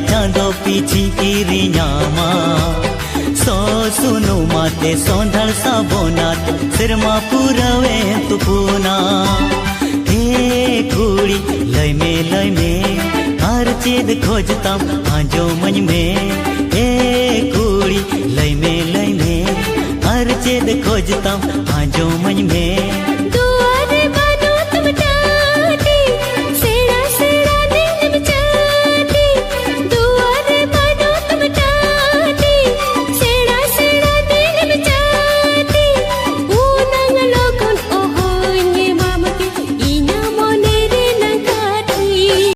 चांदो पीछी की न्यामा सो सुनो माते सौंधल सा बोनात सिरमा पुरवे तुपुना हे कुड़ी लय में हर चीज खोजता आजो मन में हे कुड़ी लय में हर चीज खोजता आजो मन में